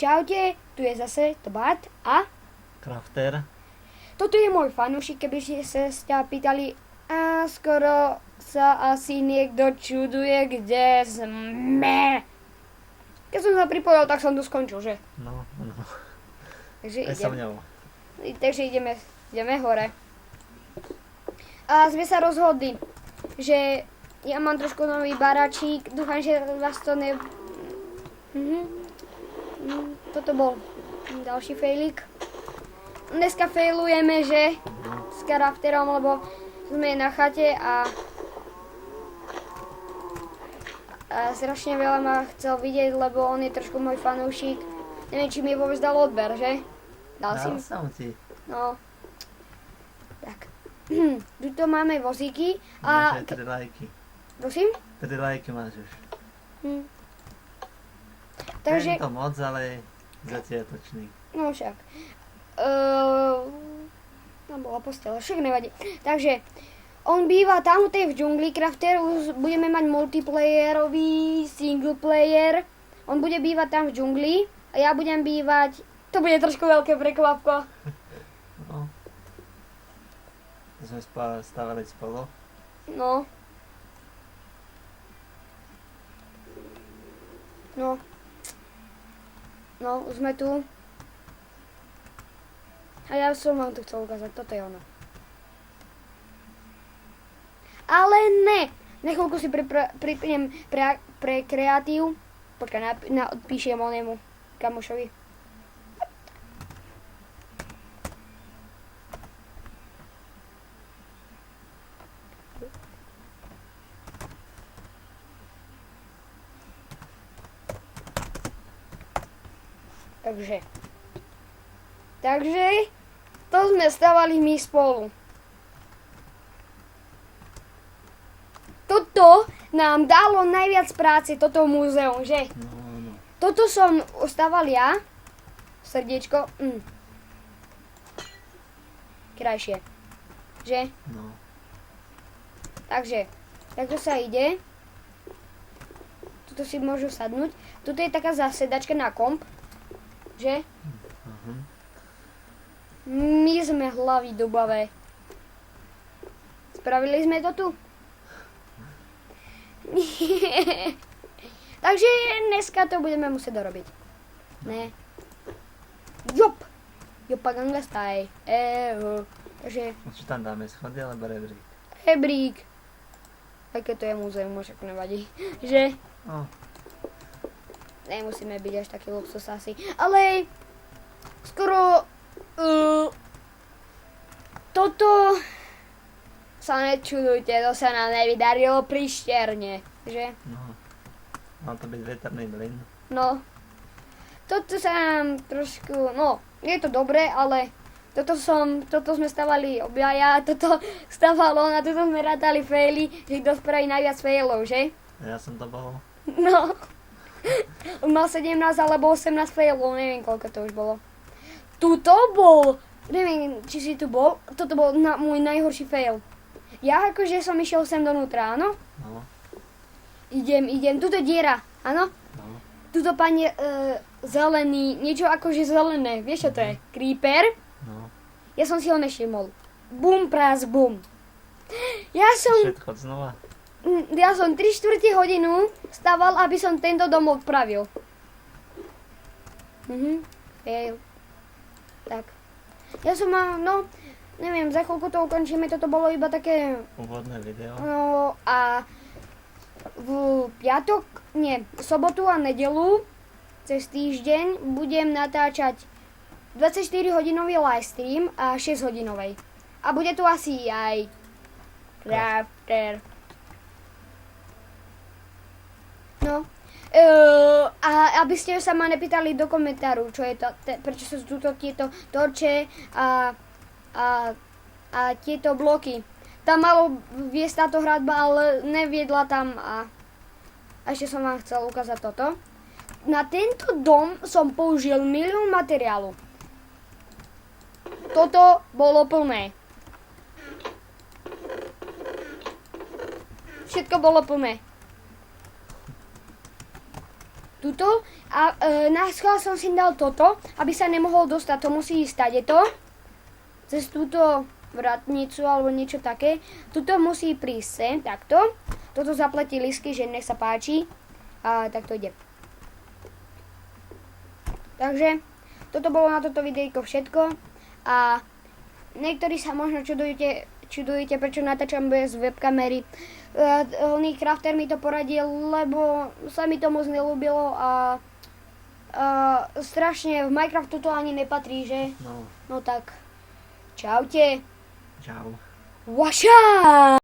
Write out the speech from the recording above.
Čaute, tu je zase Tobat a Crafter. toto je môj fanúšik, keby ste sa pýtali, a skoro sa asi niekto čuduje, kde sme. Keď som sa pripojil, tak som tu skončil, že? No. Takže Aj som ňou. Takže ideme hore. A sme sa rozhodli, že ja mám trošku nový baračík, dúfam, že vás to ne... Toto bol ďalší failík. Dneska failujeme, že? S Crafterom, lebo sme na chate a strašne veľa ma chcel vidieť, lebo on je trošku môj fanúšik. Neviem, či mi vôbec dal odber, že? Dal si? Dal som ti. No. Tak. Tuto máme vozíky Máš a... aj 3 lajky. Prosím? 3 lajky máš už. Takže... Nie je to moc, ale začiatočný. No však. Tam bola postele, však nevadí. Takže, on býva tam v džungli, Crafter, budeme mať multiplayerový single player. On bude bývať tam v džungli a ja budem bývať... To bude trošku veľké prekvapko. No. Sme stávali spolu. No. No, už sme tu. A ja som vám to chcel ukázať, toto je ono. Ale ne! Na chvíľku si pripnem pre kreatív. Počkaj, odpíšem onemu kamošovi. Takže, to sme stavali my spolu. Toto nám dalo najviac práce, toto múzeum, že? No. Toto som staval ja. Srdiečko. Krajšie. Že? No. Takže, takto sa ide. Tuto si môžu sadnúť. Tuto je taká zasedačka na komp. Že? My sme hlavy dubavé. Spravili sme to tu? Takže dneska to budeme musieť dorobiť. Ne. Jop! Jopa ganga style. Takže... Čo tam dáme, schody alebo rebrík? Rebrík. Aj keď to je múzeum, však nevadí. Že? No. Nemusíme byť až taký luxus asi. Ale... Skoro... toto... sa nečudujte, to sa nám nevydarilo prišterne, že? No. Mal to byť veterný mlyn. No. Toto sa nám trošku... No, je to dobré, ale... Toto sme stavali obaja, toto stavalo, na toto sme rátali faily, že kto spraví najviac failov, že? Ja som to bol. No. On mal 17 alebo 18 failov, neviem koľko to už bolo. Tuto bol, neviem či si tu bol, toto bol môj najhorší fail. Ja akože som išiel sem donútra, áno? No. Idem, tuto je diera, áno? No. Tuto pane zelený, niečo akože zelené, vieš čo to je? Creeper? No. Ja som si ho nevšimol. Bum, prás, bum. Ja som Všetko znova. 3/4 hodinu stával, aby som tento dom odpravil. Fail. Tak. Ja som mal, no, neviem, za chvíľku to ukončíme, toto bolo iba také... Úvodné video. No a v sobotu a nedelu, cez týždeň, budem natáčať 24-hodinový livestream a 6-hodinovej. A bude tu asi aj Crafter. No. A aby ste sa ma nepýtali do komentáru, čo je to, prečo sú tu tieto torče a tieto bloky. Tam malo viesť táto hradba, ale neviedla tam a ešte som vám chcel ukázať toto. Na tento dom som použil milión materiálu. Toto bolo plné. Všetko bolo plné. tuto a na schvál som si dal toto, aby sa nemohol dostať, to musí ísť tadeto, cez túto vratnicu alebo niečo také. Tuto musí prísť sem, takto. Toto zapletí lístky, že nech sa páči. A takto ide. Takže, toto bolo na toto videjko všetko. A niektorí sa možno čudujete, prečo natáčam bez webkamery. Oný crafter mi to poradil, lebo sa mi to moc nelúbilo a strašne v Minecraftu to ani nepatrí, že? No, No tak, čaute. čau. Waša!